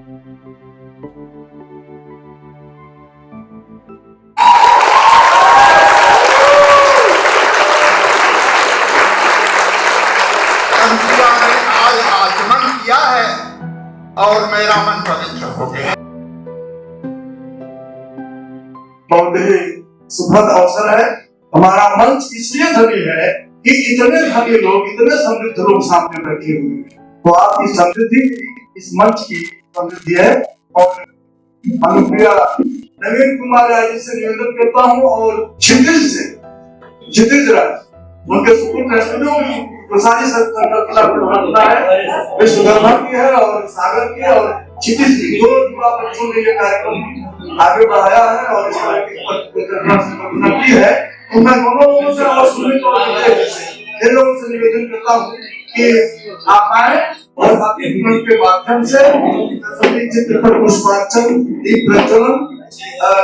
आज आचमन किया है और मेरा मन पवित्र हो गया। बहुत ही सुखद अवसर है। हमारा मंच इसलिए धनी है कि इतने धनी लोग, इतने समृद्ध लोग सामने बैठे हुए हैं। तो आपकी समृद्धि, इस मंच की समृद्धि है। और अनुप्रिया नवीन कुमार राज से निवेदन करता हूँ और क्षितिज राज उनके सुपुत्र स्टूडियो तो सारी संकल्पना है, सुधर्मा की है और सागर की और क्षितिज की, दो युवा बच्चों ने ये कार्यक्रम आगे बढ़ाया है और इस तरह की संकल्पना की है। तो मैं दोनों से और सुमित और इन लोगों से निवेदन करता हूँ कि आप आए और आपके जीवन के माध्यम से सभी चित्र पर पुष्पार्चन, दीप प्रज्वलन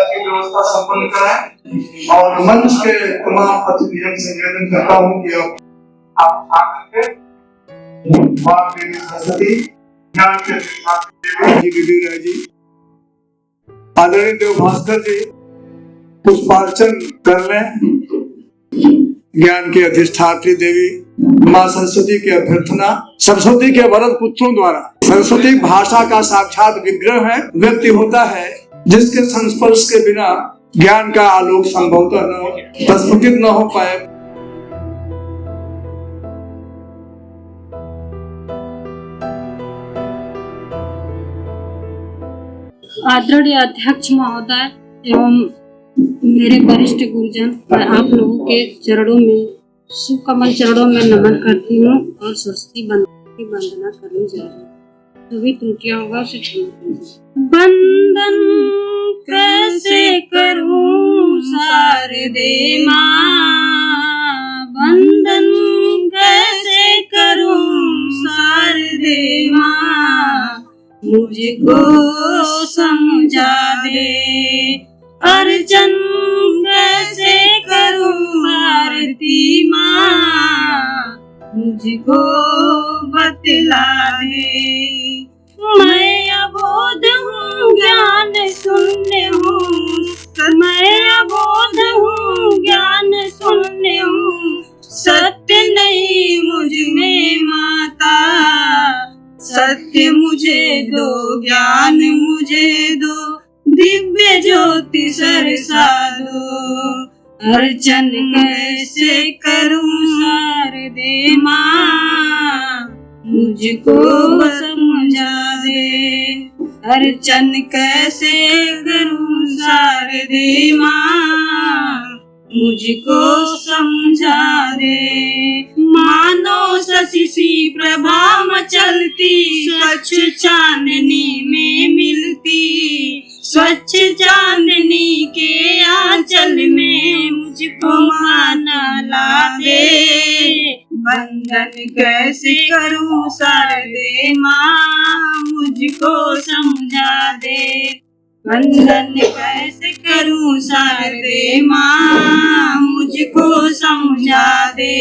की व्यवस्था संपन्न कराएं। और मंच के तमाम अतिथियों से निवेदन करता हूँ कि आप आकर के मां देवी सरस्वती, ज्ञान के देवी राय जी, आदरणीय देव भास्कर जी पुष्पार्चन कर लें। ज्ञान की अधिष्ठात्री देवी माँ सरस्वती की अभ्यर्थना, सरस्वती के वरद पुत्रों द्वारा, सरस्वती भाषा का साक्षात विग्रह है, व्यक्ति होता है जिसके संस्पर्श के बिना ज्ञान का आलोक संभवतः न प्रस्फुटित न हो पाए। आदरणीय अध्यक्ष महोदय एवं मेरे वरिष्ठ गुरुजन, मैं आप लोगों के चरणों में, सुकमल चरणों में नमन करती हूँ और सरस्वती की वंदना करने जा रही हूँ। जो भी त्रुटियां होगा उसे क्षमा कीजिए। वंदन कैसे करूं शारदे माँ, वंदन कैसे करूं शारदे माँ, मुझको समझा दे। अर्चन कैसे करूं आरती माँ, मुझको बतला दे। मैं अबोध हूँ ज्ञान शून्य हूँ, मैं अबोध हूँ ज्ञान शून्य हूँ, सत्य नहीं मुझ में माता, सत्य मुझे दो, ज्ञान मुझे दो, दिव्य ज्योति सरसा दो। अर्चन कैसे करूं शारदे माँ, मुझको समझा दे। अर्चन कैसे करूं शारदे माँ, मुझको समझा दे। मानो शशि प्रभा मचलती, स्वच्छ चांदनी में मिलती, स्वच्छ चांदनी के आंचल में मुझको माना ला दे। वंदन कैसे करूं शारदे माँ, मुझको समझा दे। वंदन कैसे करूं शारदे माँ, मुझको समझा दे।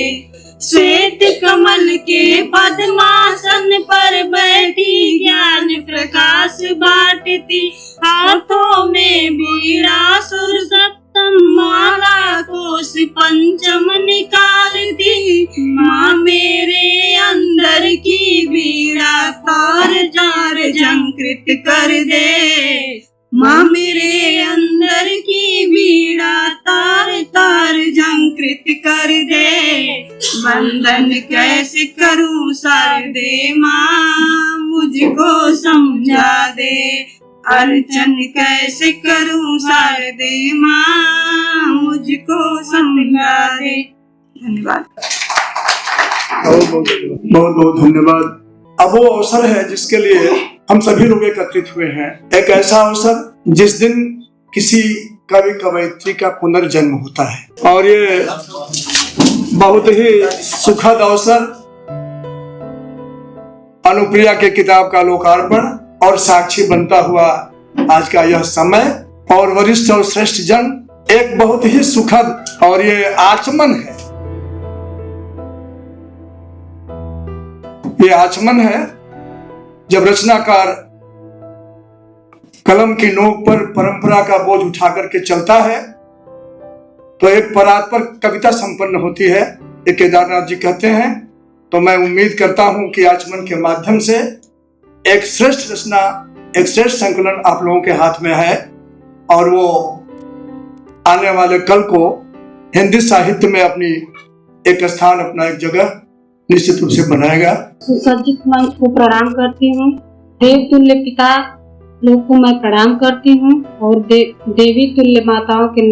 श्वेत कमल के पद्मासन पर बैठी ज्ञान प्रकाश बांटती, हाथों में बीड़ा सुर सप्तम माला कोश पंचम निकालती। माँ मेरे अंदर की बीड़ा तार जार झंकृत कर दे। माँ मेरे अंदर की बीड़ा तार तार झंकृत कर दे। वंदन कैसे करूं शारदे माँ, मुझको समझा दे। अर्चन कैसे करूं शारदे माँ, मुझको समझा दे। धन्यवाद। बहुत बहुत धन्यवाद। अब वो अवसर है जिसके लिए हम सभी लोग एकत्रित हुए हैं। एक ऐसा अवसर जिस दिन किसी कवि कवयित्री का पुनर्जन्म होता है और ये बहुत ही सुखद अवसर। अनुप्रिया के किताब का लोकार्पण और साक्षी बनता हुआ आज का यह समय और वरिष्ठ और श्रेष्ठ जन, एक बहुत ही सुखद और ये आचमन है। ये आचमन है जब रचनाकार कलम की नोक पर परंपरा का बोझ उठा करके चलता है तो एक परात्पर कविता संपन्न होती है, ये केदारनाथ जी कहते हैं। तो मैं उम्मीद करता हूं कि आचमन के माध्यम से एक श्रेष्ठ रचना, एक श्रेष्ठ संकलन आप लोगों के हाथ में है और वो आने वाले कल को हिंदी साहित्य में अपनी एक स्थान, अपना एक जगह निश्चित रूप से बनाएगा। सुसज्जित मंच को प्रणाम करती हूँ, देव तुल्य पिता लोग को मैं प्रणाम करती हूँ और देवी तुल्य माताओं के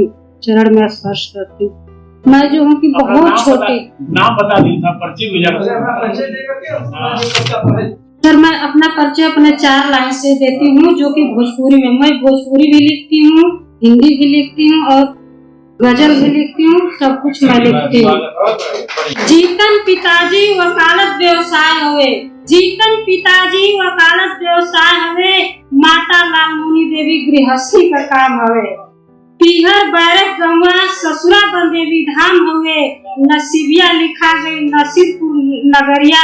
चरण में स्पर्श करती हूँ। मैं जो हूँ कि बहुत छोटी, नाम बता दी था, पर्ची सर मैं अपना परिचय अपने 4 लाइन से देती हूँ जो कि भोजपुरी में। मैं भोजपुरी भी लिखती हूँ, हिंदी भी लिखती हूँ और गजल भी लिखती हूँ, सब कुछ मैं लिखती हूँ। जीतन पिताजी वकालत व्यवसाय हुए, जीतन पिताजी वकालत व्यवसाय हुए, माता लालमुनि देवी गृहस्थी का काम हुए, पीहर बैरक गंवा ससुरा बंदेवी धाम हुए, नसीबिया लिखा गई नसीरपुर नगरिया,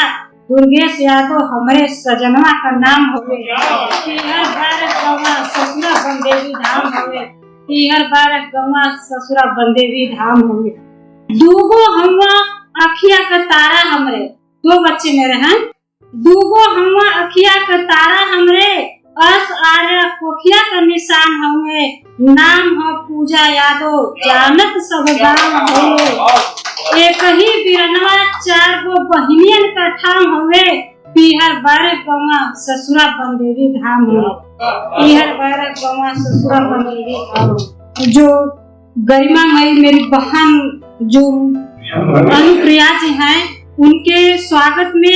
दुर्गेश यादव हमारे सजनवा का नाम हुए, पीहर बैरक गंवा ससुरा बंदेवी धाम हुए, पीहर बैरक गंवा ससुरा बंदेवी धाम हुए। दूगो हमवा अखिया का तारा हमरे, 2 बच्चे मेरे हैं, दूगो हमवा अखिया का तारा हमरे, अस आर्य कोखिया का निशान हुए, नाम हो पूजा यादव जानत सब गाँव हुए, एक ही बिरनवा 4 गो बहिनियन का ठाम हुए, पीहर बैरक गंवा ससुरा बंदेवी धाम हुए, पीहर बैरक गंवा ससुरा बंदेवी धाम। जो गरिमामयी मेरी बहन जो अनुप्रिया जी हैं, उनके स्वागत में,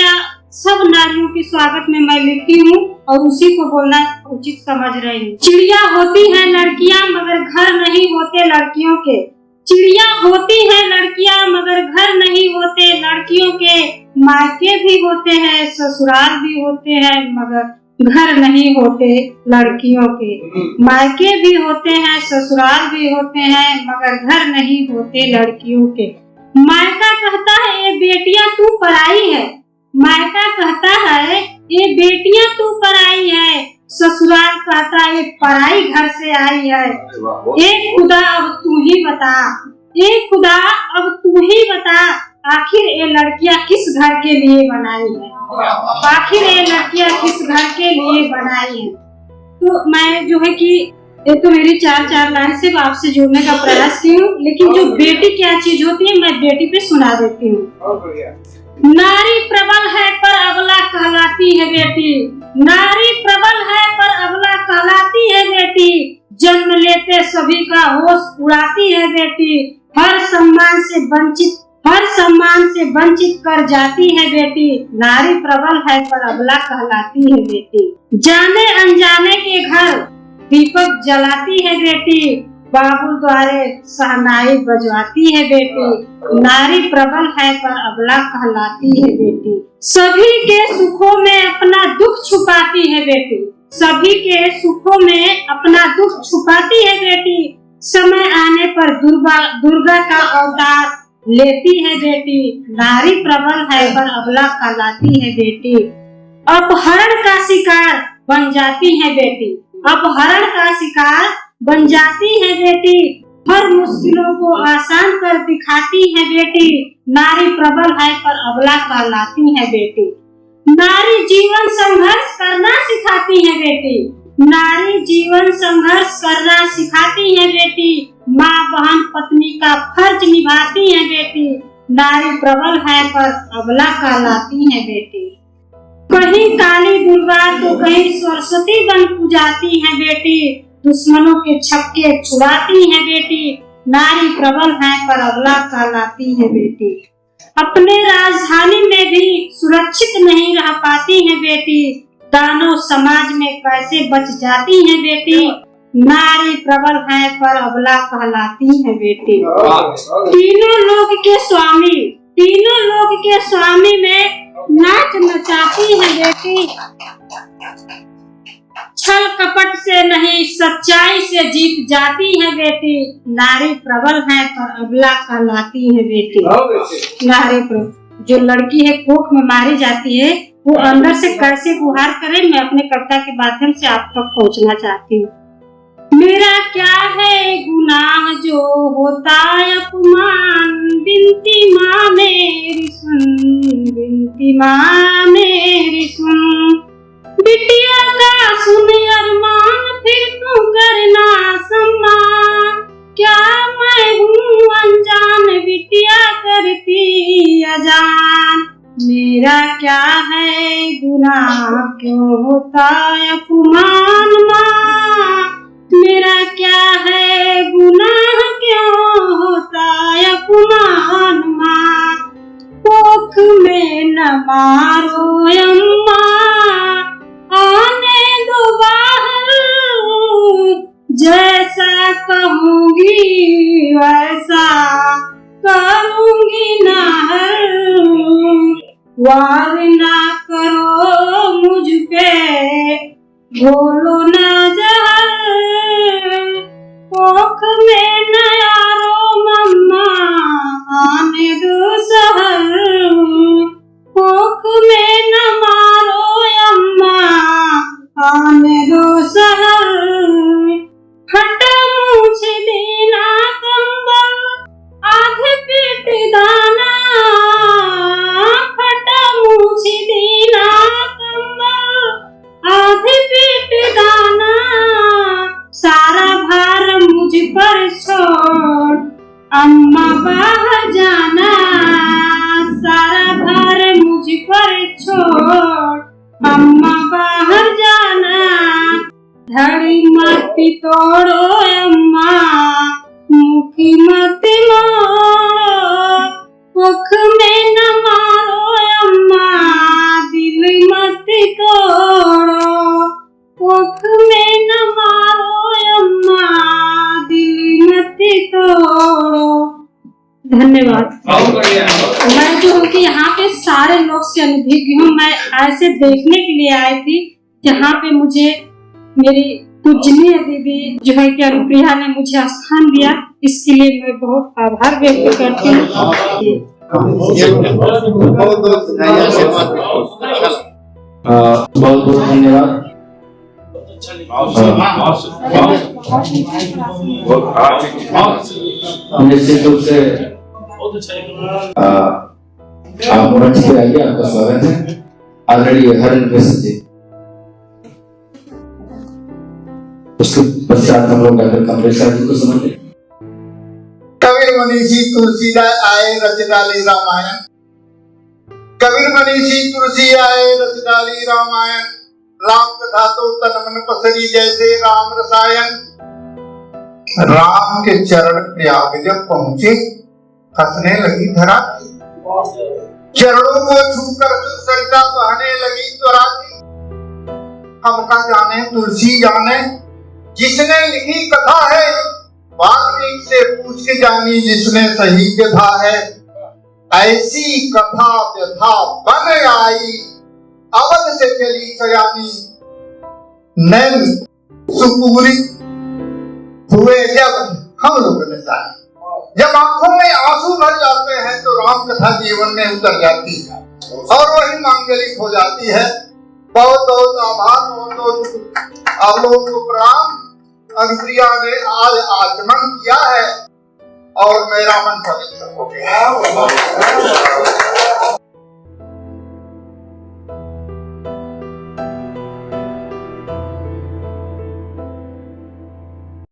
सब नारियों के स्वागत में मैं लिखती हूँ और उसी को बोलना उचित समझ रही हूँ। चिड़िया होती है लड़कियाँ मगर घर नहीं होते लड़कियों के, चिड़िया होती है लड़कियाँ मगर घर नहीं होते लड़कियों के, मायके भी होते हैं ससुराल भी होते हैं मगर घर नहीं होते लड़कियों के, मायके भी होते हैं ससुराल भी होते हैं मगर घर नहीं होते लड़कियों के। मायका कहता है ये बेटियां तू पराई है, मायका कहता है ये बेटियां तू पराई है, ससुराल कहता है ये पराई घर से आई है। ए खुदा अब तू ही बता, ए खुदा अब तू ही बता, आखिर ये लड़कियां किस घर के लिए बनाई है, आखिर ये लड़कियां किस घर के लिए बनाई है। तो मैं जो है कि ये तो मेरी 4 लाइन से आपसे जोड़ने का प्रयास की हूँ, लेकिन जो बेटी क्या चीज होती है मैं बेटी पे सुना देती हूँ। नारी प्रबल है पर अबला कहलाती है बेटी, नारी प्रबल है पर अबला कहलाती है बेटी, जन्म लेते सभी का होश उड़ाती है बेटी, हर सम्मान से वंचित कर जाती है बेटी, नारी प्रबल है पर अबला कहलाती है बेटी, जाने अनजाने के घर दीपक जलाती है बेटी, बाबुल द्वारे सहनाई बजवाती है बेटी, नारी प्रबल है पर अबला कहलाती है बेटी, सभी के सुखों में अपना दुख छुपाती है बेटी, सभी के सुखों में अपना दुख छुपाती है बेटी, समय आने पर दुर्गा का अवतार लेती है बेटी, नारी प्रबल है पर अबला कहलाती है बेटी, अपहरण का शिकार बन जाती है बेटी, अपहरण का शिकार बन जाती है बेटी, हर मुश्किलों को आसान कर दिखाती है बेटी, नारी प्रबल है पर अबला कहलाती है बेटी, नारी जीवन संघर्ष करना सिखाती है बेटी, नारी जीवन संघर्ष करना सिखाती है बेटी, माँ बहन पत्नी का फर्ज निभाती है बेटी, नारी प्रबल है पर अबला कहलाती है बेटी, कहीं काली दुर्गा तो कहीं सरस्वती बन पूजाती है बेटी, दुश्मनों के छक्के छुड़ाती है बेटी, नारी प्रबल है पर अबला कहलाती है बेटी, अपने राजधानी में भी सुरक्षित नहीं रह पाती है बेटी, दानव समाज में कैसे बच जाती है बेटी, नारी प्रबल है पर अबला कहलाती है बेटी, तीनों लोग के स्वामी में नाच नचाती है बेटी, छल कपट से नहीं सच्चाई से जीत जाती है बेटी, नारी प्रबल है पर अबला कहलाती है बेटी, नारी प्रबल जो लड़की है कोख में मारी जाती है वो अंदर से कैसे गुहार करे, मैं अपने कविता के माध्यम से आप तक पहुंचना चाहती हूँ। मेरा क्या है गुनाह जो होता अपमान, बिनती माँ मेरी सुन, बिनती माँ मेरी सुन। बिटिया का सुन अरमान फिर तू करना सम्मान, क्या मैं हूँ अनजान बिटिया करती अजान। मेरा क्या है गुनाह क्यों होता अपमान माँ, मेरा क्या है गुनाह क्यों होता अपमान माँ। कोख में न मारो अम्मा, आने दो बाहर, जैसा कहूँगी वैसा करूँगी नाहर। वार ना करो मुझ पे, घोलो ना जहर, कोख में न यारो मम्मा, आने दो सहर। कोख में न मारो अम्मा, आने दो सहर। हटा मूछ देना कंबल, आधे पेट दाना, हटा मूछ देना कंबल, आधे पेट दाना। सारा भार मुझ पर छोड़ अम्मा बाहर जाना, सारा भार मुझ पर छोड़ अम्मा बाहर जाना। धड़ी मत तोड़ो अम्मा, मुखी मत मोड़ो, मुख में न मारो अम्मा, दिल मत तोड़ो, मुख में न मारो अम्मा, दिल मत तोड़ो। धन्यवाद। मैं जो हूँ कि यहाँ पे सारे लोग से अनभिज्ञ हूँ। मैं ऐसे देखने के लिए आई थी जहाँ पे मुझे मेरी पूजनीय दीदी जो है कि अनुप्रिया ने मुझे स्थान दिया, इसके लिए मैं बहुत आभार व्यक्त करती हूँ। बहुत बहुत धन्यवाद। निश्चित रूप से आप मंच पे आइए, आपका स्वागत है। आदरणीय हरण कृष्ण जी, उसके पश्चात हम लोग डॉक्टर कमलेश्वर जी को समझते। कबीर मनीषी तुलसीदास आए रच डाली रामायण, कबीर मनीषी तुलसी आए रच डाली रामायण। राम कथा तो तन मन पसरी जैसे राम रसायन। राम के चरण प्रयाग जब पहुंचे, हंसने लगी धरा, चरणों को छूकर सरिता बहने लगी त्वरा की। हमका जाने तुलसी जाने, जिसने लिखी कथा है, वाल्मीकि से पूछ के जानी जिसने सही व्यथा है। ऐसी कथा व्यथा बन आई, अवध से चली सयानी। नैन सुपूरी हुए जब हम लोगों ने जानी, जब आंखों में आंसू भर जाते हैं तो राम कथा जीवन में उतर जाती है और वही मांगलिक हो जाती है। बहुत बहुत आभार, बहुत बहुत आप लोगों को प्रणाम। अनुप्रिया ने आज आचमन किया है और मेरा मन पवित्र हो गया।